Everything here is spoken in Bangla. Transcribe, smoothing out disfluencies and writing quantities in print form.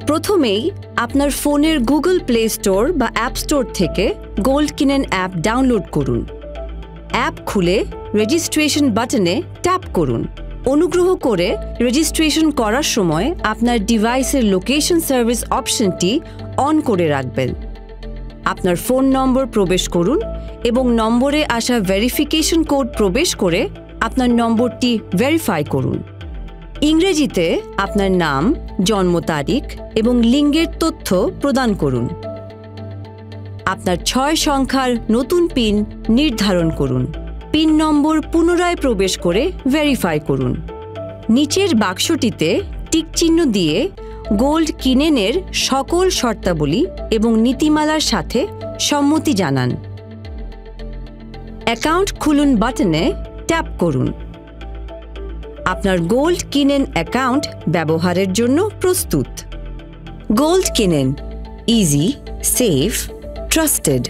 প্রথমেই আপনার ফোনের গুগল প্লে স্টোর বা অ্যাপ স্টোর থেকে গোল্ড কিনেন অ্যাপ ডাউনলোড করুন। অ্যাপ খুলে রেজিস্ট্রেশন বাটনে ট্যাপ করুন। অনুগ্রহ করে রেজিস্ট্রেশন করার সময় আপনার ডিভাইসের লোকেশন সার্ভিস অপশনটি অন করে রাখবেন। আপনার ফোন নম্বর প্রবেশ করুন এবং নম্বরে আসা ভেরিফিকেশন কোড প্রবেশ করে আপনার নম্বরটি ভেরিফাই করুন। ইংরেজিতে আপনার নাম, জন্ম তারিখ এবং লিঙ্গের তথ্য প্রদান করুন। আপনার 6 সংখ্যার নতুন পিন নির্ধারণ করুন। পিন নম্বর পুনরায় প্রবেশ করে ভেরিফাই করুন। নিচের বাক্সটিতে টিক চিহ্ন দিয়ে গোল্ড কিনেনের সকল শর্তাবলী এবং নীতিমালার সাথে সম্মতি জানান। অ্যাকাউন্ট খুলুন বাটনে ট্যাপ করুন। আপনার গোল্ড কিনেন অ্যাকাউন্ট ব্যবহারের জন্য প্রস্তুত। গোল্ড কিনেন, ইজি, সেফ, ট্রাস্টেড।